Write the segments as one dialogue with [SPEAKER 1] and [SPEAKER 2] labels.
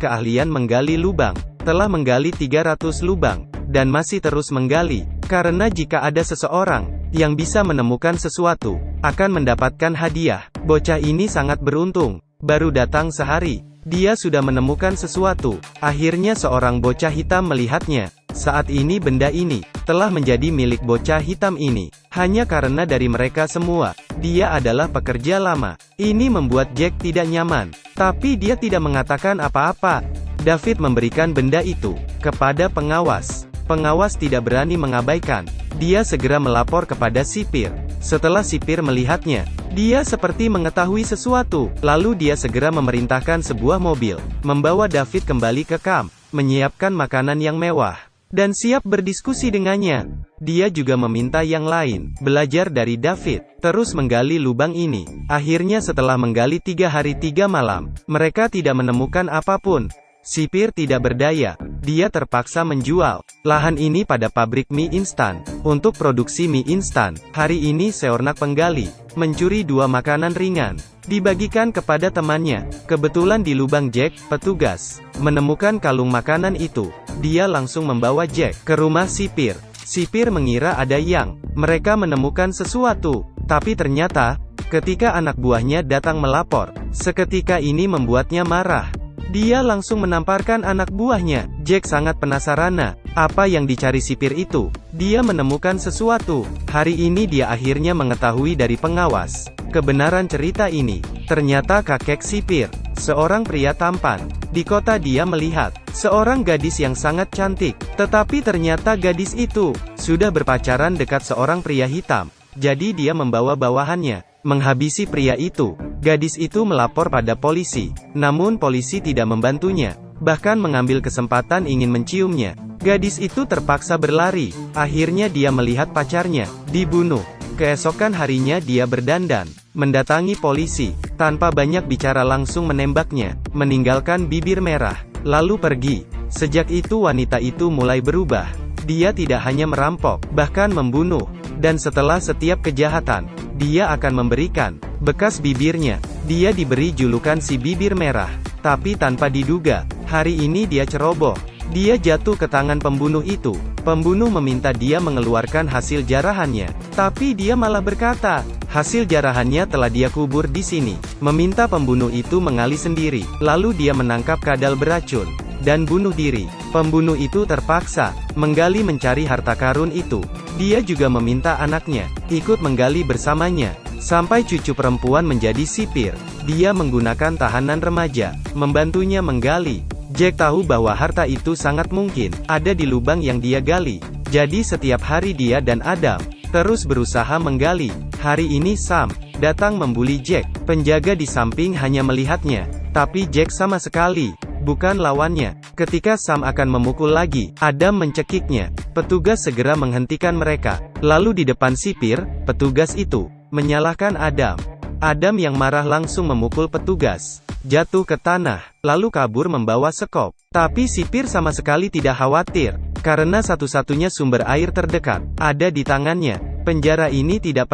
[SPEAKER 1] keahlian menggali lubang. Telah menggali 300 lubang, dan masih terus menggali. Karena jika ada seseorang yang bisa menemukan sesuatu, akan mendapatkan hadiah. Bocah ini sangat beruntung. Baru datang sehari, dia sudah menemukan sesuatu. Akhirnya seorang bocah hitam melihatnya. Saat ini benda ini telah menjadi milik bocah hitam ini. Hanya karena dari mereka semua, dia adalah pekerja lama. Ini membuat Jack tidak nyaman. Tapi dia tidak mengatakan apa-apa. David memberikan benda itu kepada pengawas. Pengawas tidak berani mengabaikan. Dia segera melapor kepada sipir. Setelah sipir melihatnya, dia seperti mengetahui sesuatu. Lalu dia segera memerintahkan sebuah mobil, membawa David kembali ke kamp, menyiapkan makanan yang mewah, dan siap berdiskusi dengannya. Dia juga meminta yang lain belajar dari David, terus menggali lubang ini. Akhirnya setelah menggali 3 hari 3 malam, mereka tidak menemukan apapun. Sipir tidak berdaya. Dia terpaksa menjual lahan ini pada pabrik mie instan untuk produksi mie instan. Hari ini seorang penggali mencuri 2 makanan ringan, dibagikan kepada temannya. Kebetulan di lubang Jack, petugas menemukan kalung makanan itu. Dia langsung membawa Jack ke rumah sipir. Sipir mengira ada yang mereka menemukan sesuatu, tapi ternyata ketika anak buahnya datang melapor, seketika ini membuatnya marah. Dia langsung menamparkan anak buahnya. Jack sangat penasaran, apa yang dicari sipir itu. Dia menemukan sesuatu. Hari ini dia akhirnya mengetahui dari pengawas kebenaran cerita ini. Ternyata kakek sipir, seorang pria tampan. Di kota dia melihat seorang gadis yang sangat cantik. Tetapi ternyata gadis itu sudah berpacaran dekat seorang pria hitam. Jadi dia membawa bawahannya menghabisi pria itu. Gadis itu melapor pada polisi, namun polisi tidak membantunya, bahkan mengambil kesempatan ingin menciumnya. Gadis itu terpaksa berlari. Akhirnya dia melihat pacarnya dibunuh. Keesokan harinya dia berdandan, mendatangi polisi, tanpa banyak bicara langsung menembaknya, meninggalkan bibir merah, lalu pergi. Sejak itu wanita itu mulai berubah. Dia tidak hanya merampok, bahkan membunuh. Dan setelah setiap kejahatan, dia akan memberikan bekas bibirnya. Dia diberi julukan si bibir merah. Tapi tanpa diduga, hari ini dia ceroboh. Dia jatuh ke tangan pembunuh itu. Pembunuh meminta dia mengeluarkan hasil jarahannya. Tapi dia malah berkata, hasil jarahannya telah dia kubur di sini. Meminta pembunuh itu mengali sendiri. Lalu dia menangkap kadal beracun dan bunuh diri. Pembunuh itu terpaksa menggali mencari harta karun itu. Dia juga meminta anaknya ikut menggali bersamanya, sampai cucu perempuan menjadi sipir. Dia menggunakan tahanan remaja, membantunya menggali. Jack tahu bahwa harta itu sangat mungkin ada di lubang yang dia gali. Jadi setiap hari dia dan Adam terus berusaha menggali. Hari ini Sam datang membuli Jack. Penjaga di samping hanya melihatnya, tapi Jack sama sekali bukan lawannya. Ketika Sam akan memukul lagi, Adam mencekiknya. Petugas segera menghentikan mereka. Lalu di depan sipir, petugas itu menyalahkan Adam. Adam yang marah langsung memukul petugas, jatuh ke tanah, lalu kabur membawa sekop. Tapi sipir sama sekali tidak khawatir, karena satu-satunya sumber air terdekat ada di tangannya. Penjara ini tidak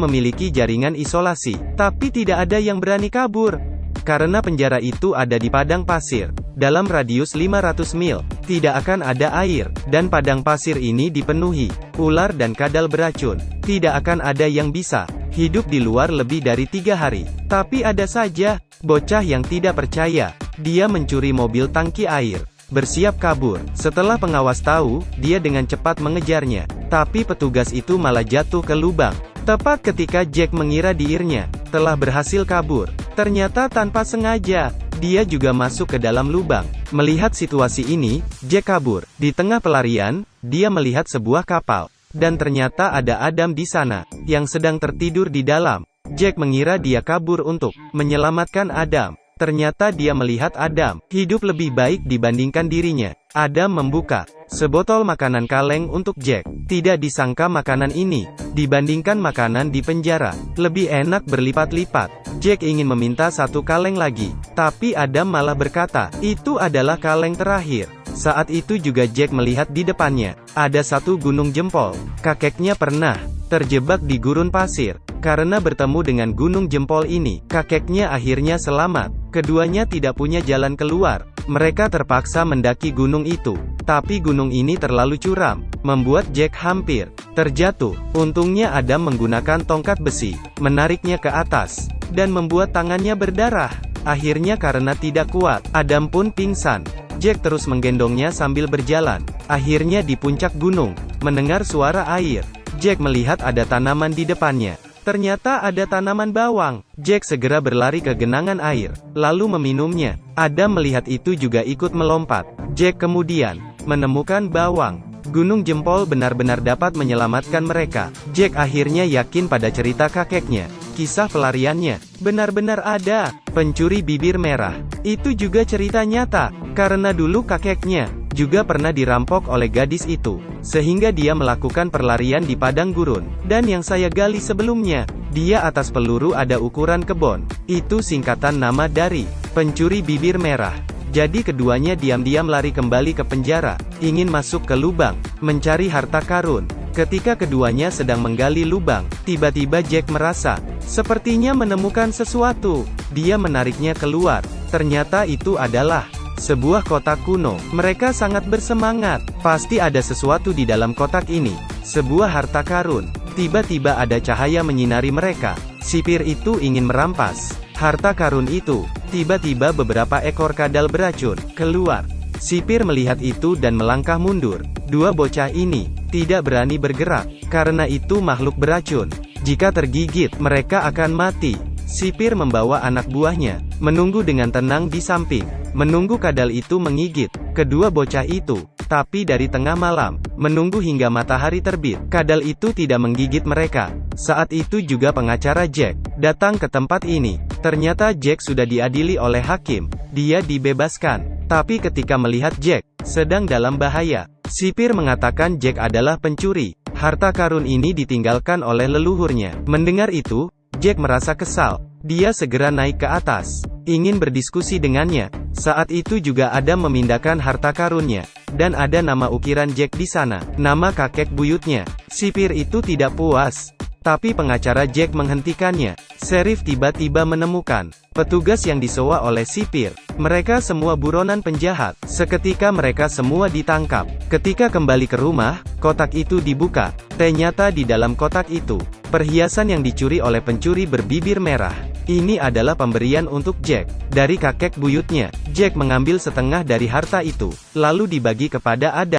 [SPEAKER 1] memiliki jaringan isolasi, tapi tidak ada yang berani kabur. Karena penjara itu ada di padang pasir, dalam radius 500 mil, tidak akan ada air, dan padang pasir ini dipenuhi ular dan kadal beracun. Tidak akan ada yang bisa hidup di luar lebih dari 3 hari. Tapi ada saja bocah yang tidak percaya. Dia mencuri mobil tangki air, bersiap kabur. Setelah pengawas tahu, dia dengan cepat mengejarnya. Tapi petugas itu malah jatuh ke lubang. Tepat ketika Jack mengira dirinya telah berhasil kabur, ternyata tanpa sengaja, dia juga masuk ke dalam lubang. Melihat situasi ini, Jack kabur. Di tengah pelarian, dia melihat sebuah kapal. Dan ternyata ada Adam di sana, yang sedang tertidur di dalam. Jack mengira dia kabur untuk menyelamatkan Adam. Ternyata dia melihat Adam hidup lebih baik dibandingkan dirinya. Adam membuka sebotol makanan kaleng untuk Jack. Tidak disangka makanan ini, dibandingkan makanan di penjara, lebih enak berlipat-lipat. Jack ingin meminta 1 kaleng lagi, tapi Adam malah berkata, itu adalah kaleng terakhir. Saat itu juga Jack melihat di depannya ada 1 gunung jempol. Kakeknya pernah terjebak di gurun pasir. Karena bertemu dengan gunung jempol ini, kakeknya akhirnya selamat. Keduanya tidak punya jalan keluar. Mereka terpaksa mendaki gunung itu. Tapi gunung ini terlalu curam, membuat Jack hampir terjatuh. Untungnya Adam menggunakan tongkat besi, menariknya ke atas, dan membuat tangannya berdarah. Akhirnya karena tidak kuat, Adam pun pingsan. Jack terus menggendongnya sambil berjalan. Akhirnya di puncak gunung, mendengar suara air. Jack melihat ada tanaman di depannya. Ternyata ada tanaman bawang. Jack segera berlari ke genangan air, lalu meminumnya. Adam melihat itu juga ikut melompat. Jack kemudian menemukan bawang. Gunung jempol benar-benar dapat menyelamatkan mereka. Jack akhirnya yakin pada cerita kakeknya. Kisah pelariannya benar-benar ada. Pencuri bibir merah itu juga cerita nyata, karena dulu kakeknya juga pernah dirampok oleh gadis itu, sehingga dia melakukan perlarian di padang gurun. Dan yang saya gali sebelumnya, dia atas peluru ada ukuran kebon. Itu singkatan nama dari pencuri bibir merah. Jadi keduanya diam-diam lari kembali ke penjara, ingin masuk ke lubang, mencari harta karun. Ketika keduanya sedang menggali lubang, tiba-tiba Jack merasa sepertinya menemukan sesuatu. Dia menariknya keluar. Ternyata itu adalah sebuah kotak kuno. Mereka sangat bersemangat. Pasti ada sesuatu di dalam kotak ini. Sebuah harta karun. Tiba-tiba ada cahaya menyinari mereka. Sipir itu ingin merampas harta karun itu. Tiba-tiba beberapa ekor kadal beracun keluar. Sipir melihat itu dan melangkah mundur. Dua bocah ini tidak berani bergerak, karena itu makhluk beracun. Jika tergigit, mereka akan mati. Sipir membawa anak buahnya, menunggu dengan tenang di samping, menunggu kadal itu menggigit kedua bocah itu. Tapi dari tengah malam, menunggu hingga matahari terbit, kadal itu tidak menggigit mereka. Saat itu juga pengacara Jack datang ke tempat ini. Ternyata Jack sudah diadili oleh hakim. Dia dibebaskan. Tapi ketika melihat Jack sedang dalam bahaya, sipir mengatakan Jack adalah pencuri. Harta karun ini ditinggalkan oleh leluhurnya. Mendengar itu, Jack merasa kesal. Dia segera naik ke atas, ingin berdiskusi dengannya. Saat itu juga Adam memindahkan harta karunnya, dan ada nama ukiran Jack di sana, nama kakek buyutnya. Sipir itu tidak puas, tapi pengacara Jack menghentikannya. Sheriff tiba-tiba menemukan petugas yang disewa oleh sipir. Mereka semua buronan penjahat. Seketika mereka semua ditangkap. Ketika kembali ke rumah, kotak itu dibuka. Ternyata di dalam kotak itu, perhiasan yang dicuri oleh pencuri berbibir merah. Ini adalah pemberian untuk Jack dari kakek buyutnya. Jack mengambil setengah dari harta itu, lalu dibagi kepada Adam.